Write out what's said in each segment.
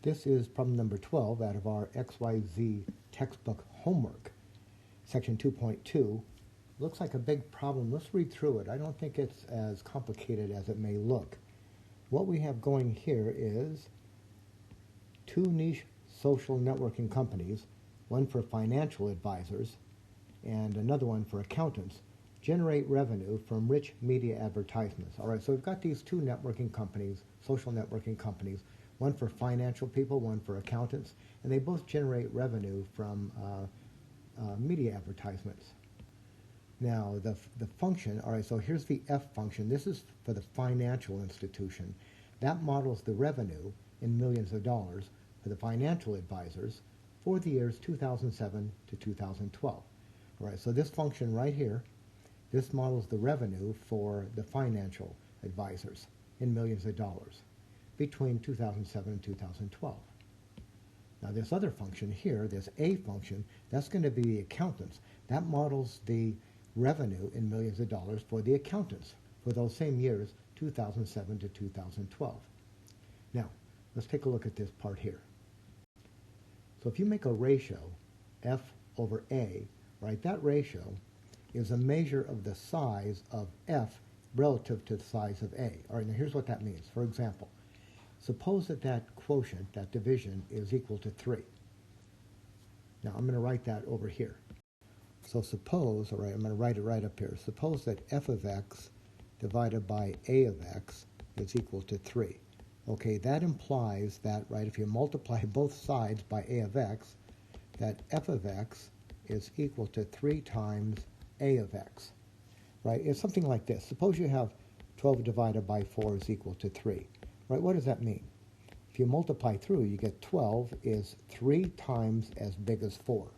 This is problem number 12 out of our XYZ textbook homework, section 2.2. Looks like a big problem. Let's read through it. I don't think it's as complicated as it may look. What we have going here is two niche social networking companies, one for financial advisors and another one for accountants, generate revenue from rich media advertisements. All right, so we've got these two networking companies, social networking companies, one for financial people, one for accountants, and they both generate revenue from media advertisements. Now, the function, all right, so here's the F function. This is for the financial institution. That models the revenue in millions of dollars for the financial advisors for the years 2007 to 2012. All right, so this function right here, this models the revenue for the financial advisors in millions of dollars between 2007 and 2012. Now this other function here, this A function, that's going to be the accountants. That models the revenue in millions of dollars for the accountants for those same years, 2007 to 2012. Now, let's take a look at this part here. So if you make a ratio, F over A, right, that ratio is a measure of the size of F relative to the size of A. All right, now here's what that means. For example, suppose that that quotient, that division, is equal to 3. Now I'm going to write that over here. So suppose, all right, I'm going to write it right up here. Suppose that f of x divided by a of x is equal to 3. Okay, that implies that, right, if you multiply both sides by a of x, that f of x is equal to 3 times a of x. Right, it's something like this. Suppose you have 12 divided by 4 is equal to 3. Right, what does that mean? If you multiply through, you get 12 is 3 times as big as 4.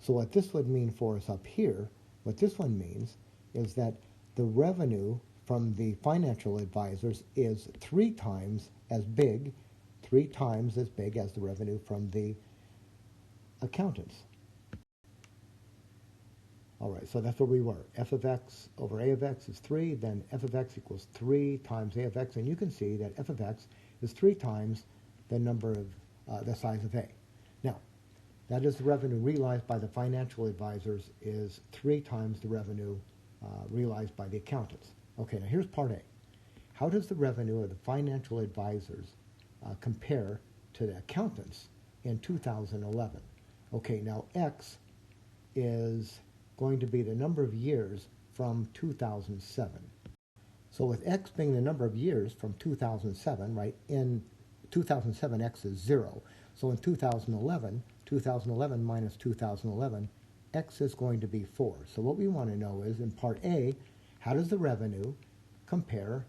So what this would mean for us up here, what this one means, is that the revenue from the financial advisors is 3 times as big as the revenue from the accountants. All right, so that's where we were. F of x over a of x is 3, then f of x equals 3 times a of x, and you can see that f of x is 3 times the number of the size of a. Now, that is the revenue realized by the financial advisors is 3 times the revenue realized by the accountants. Okay, now here's part A. How does the revenue of the financial advisors compare to the accountants in 2011? Okay, now x is going to be the number of years from 2007. So with x being the number of years from 2007, right, in 2007 x is 0. So in 2011 minus 2011, x is going to be 4. So what we want to know is, in part A, how does the revenue compare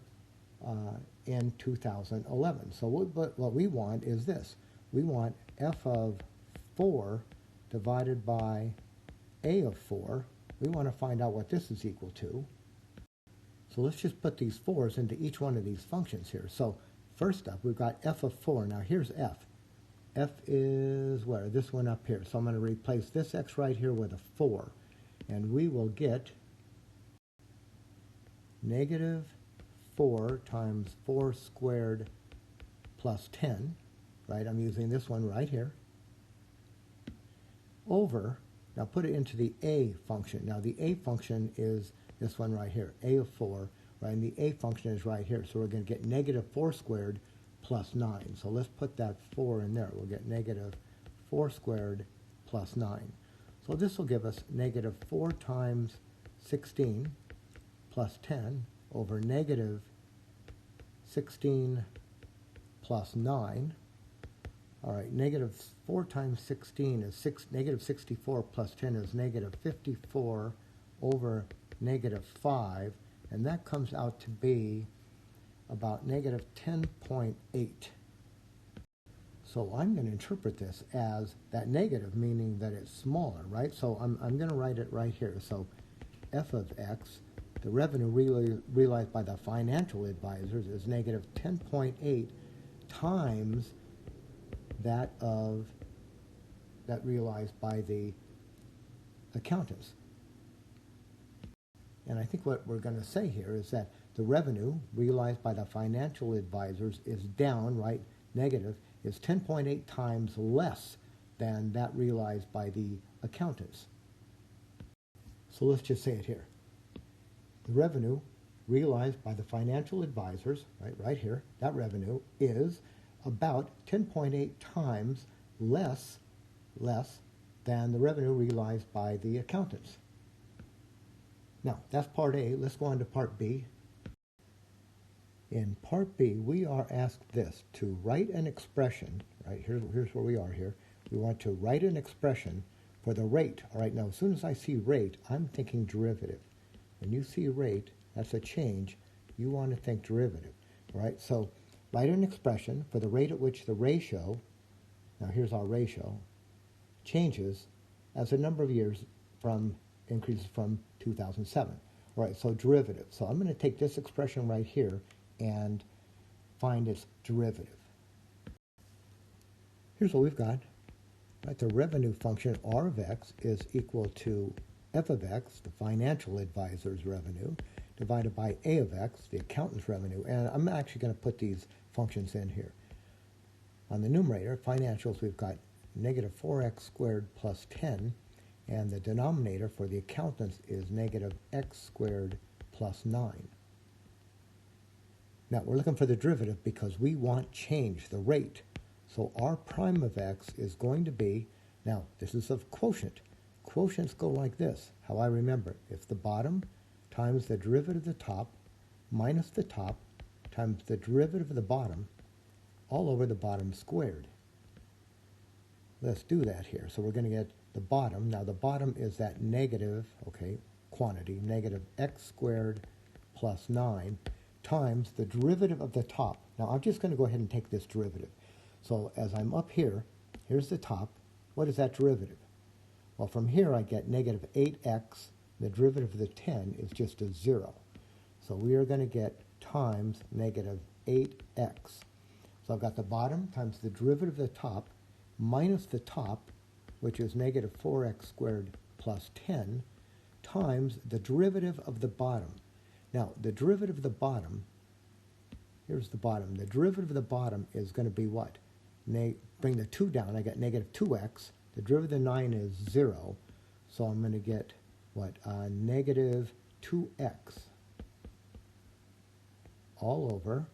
in 2011? So what we want is this. We want f of 4 divided by a of 4. We want to find out what this is equal to. So let's just put these 4's into each one of these functions here. So first up, we've got f of 4. Now here's f. F is where? This one up here. So I'm going to replace this x right here with a 4. And we will get negative 4 times 4 squared plus 10. Right? I'm using this one right here. Over, now put it into the a function. Now the a function is this one right here, a of 4, right? And the a function is right here. So we're going to get negative 4 squared plus 9. So let's put that 4 in there. We'll get negative 4 squared plus 9. So this will give us negative 4 times 16 plus 10 over negative 16 plus 9. All right, negative 4 times 16 is negative 64 plus 10 is negative 54 over negative 5, and that comes out to be about negative 10.8. So I'm going to interpret this as that negative, meaning that it's smaller, right? So I'm going to write it right here. So f of x, the revenue realized by the financial advisors, is negative 10.8 times that realized by the accountants. And I think what we're going to say here is that the revenue realized by the financial advisors is down, right, negative, is 10.8 times less than that realized by the accountants. So let's just say it here. The revenue realized by the financial advisors, right here, that revenue is about 10.8 times less than the revenue realized by the accountants. Now, that's part A. Let's go on to part B. In part B, we are asked this, to write an expression, right? Here's where we are here. We want to write an expression for the rate. All right, now as soon as I see rate, I'm thinking derivative. When you see rate, that's a change. You want to think derivative, all right? So write an expression for the rate at which the ratio, now here's our ratio, changes as the number of years increases from 2007. All right, so derivative. So I'm going to take this expression right here and find its derivative. Here's what we've got. Right, the revenue function R of x is equal to f of x, the financial advisor's revenue, divided by a of x, the accountant's revenue. And I'm actually going to put these functions in here. On the numerator, financials, we've got negative 4x squared plus 10, and the denominator for the accountants is negative x squared plus 9. Now, we're looking for the derivative because we want change, the rate. So r prime of x is going to be, now this is a quotient. Quotients go like this, how I remember. It's the bottom times the derivative of the top minus the top times the derivative of the bottom all over the bottom squared. Let's do that here. So we're going to get the bottom. Now the bottom is that negative, quantity, negative x squared plus 9 times the derivative of the top. Now I'm just going to go ahead and take this derivative. So as I'm up here, here's the top. What is that derivative? Well, from here I get negative 8x. The derivative of the 10 is just a 0. So we are going to get times negative 8x. So I've got the bottom times the derivative of the top minus the top, which is negative 4x squared plus 10, times the derivative of the bottom. Now, the derivative of the bottom, here's the bottom. The derivative of the bottom is going to be what? Bring the 2 down. I get negative 2x. The derivative of the 9 is 0. So I'm going to get, what, negative 2x all over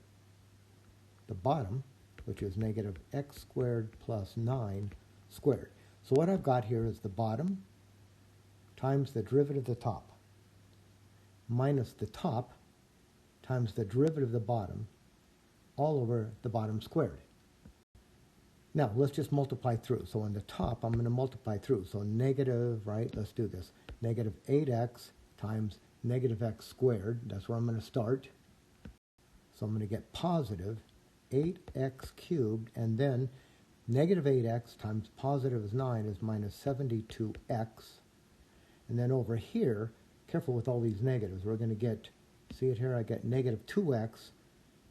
the bottom, which is negative x squared plus 9 squared. So what I've got here is the bottom times the derivative of the top minus the top times the derivative of the bottom all over the bottom squared. Now, let's just multiply through. So on the top, I'm going to multiply through. So negative, right, let's do this. Negative 8x times negative x squared. That's where I'm going to start. So I'm going to get positive 8x cubed, and then negative 8x times positive is 9 is minus 72x. And then over here, careful with all these negatives, we're going to get, see it here, I get negative 2x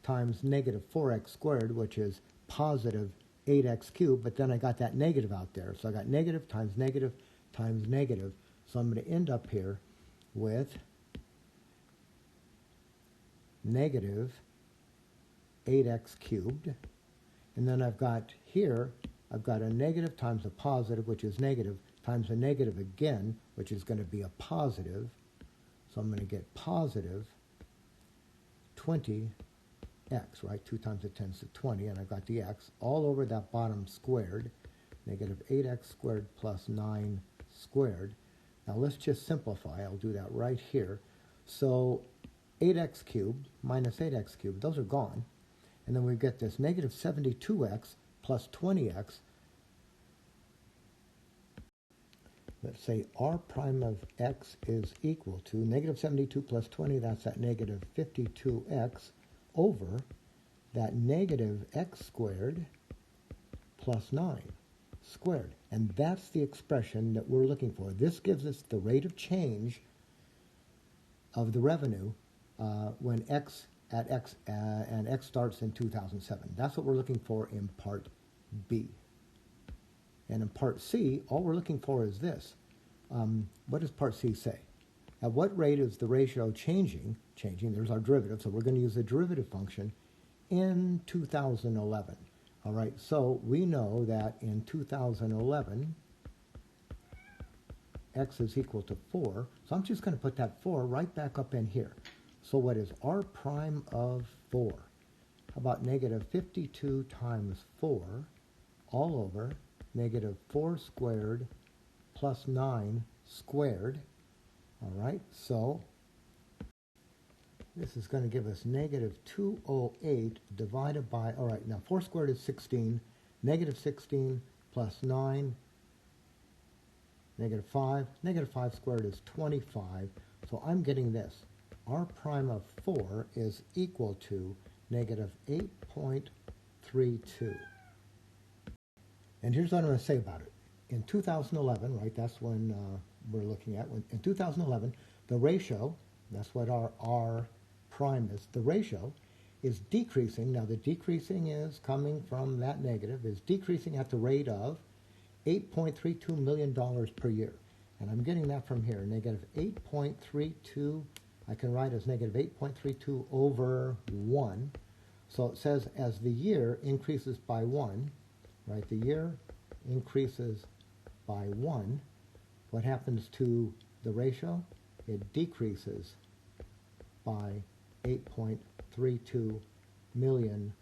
times negative 4x squared, which is positive 8x cubed, but then I got that negative out there. So I got negative times negative times negative. So I'm going to end up here with negative 8x cubed. And then I've got here, I've got a negative times a positive, which is negative, times a negative again, which is going to be a positive. So I'm going to get positive 20x, right? 2 times 10 is 20, and I've got the x all over that bottom squared, negative 8x squared plus 9 squared. Now let's just simplify. I'll do that right here. So 8x cubed minus 8x cubed, those are gone. And then we get this negative 72x plus 20x. Let's say r prime of x is equal to negative 72 plus 20, that's that negative 52x, over that negative x squared plus 9 squared. And that's the expression that we're looking for. This gives us the rate of change of the revenue when x starts in 2007. That's what we're looking for in part B. And in part C, all we're looking for is this. What does part C say? At what rate is the ratio changing? There's our derivative, so we're going to use the derivative function in 2011. All right, so we know that in 2011, x is equal to 4. So I'm just going to put that 4 right back up in here. So what is r prime of 4? How about negative 52 times 4 all over negative 4 squared plus 9 squared. All right, so this is going to give us negative 208 divided by, all right, now 4 squared is 16, negative 16 plus 9, negative 5. Negative 5 squared is 25. So I'm getting this. R prime of 4 is equal to negative 8.32. And here's what I'm going to say about it. In 2011, right, that's when we're looking at, in 2011, the ratio, that's what our R prime is, the ratio is decreasing. Now the decreasing is coming from that negative, is decreasing at the rate of $8.32 million per year. And I'm getting that from here, negative 8.32, I can write as negative 8.32 over 1. So it says as the year increases by 1, right, the year increases by 1, what happens to the ratio? It decreases by $8.32 million.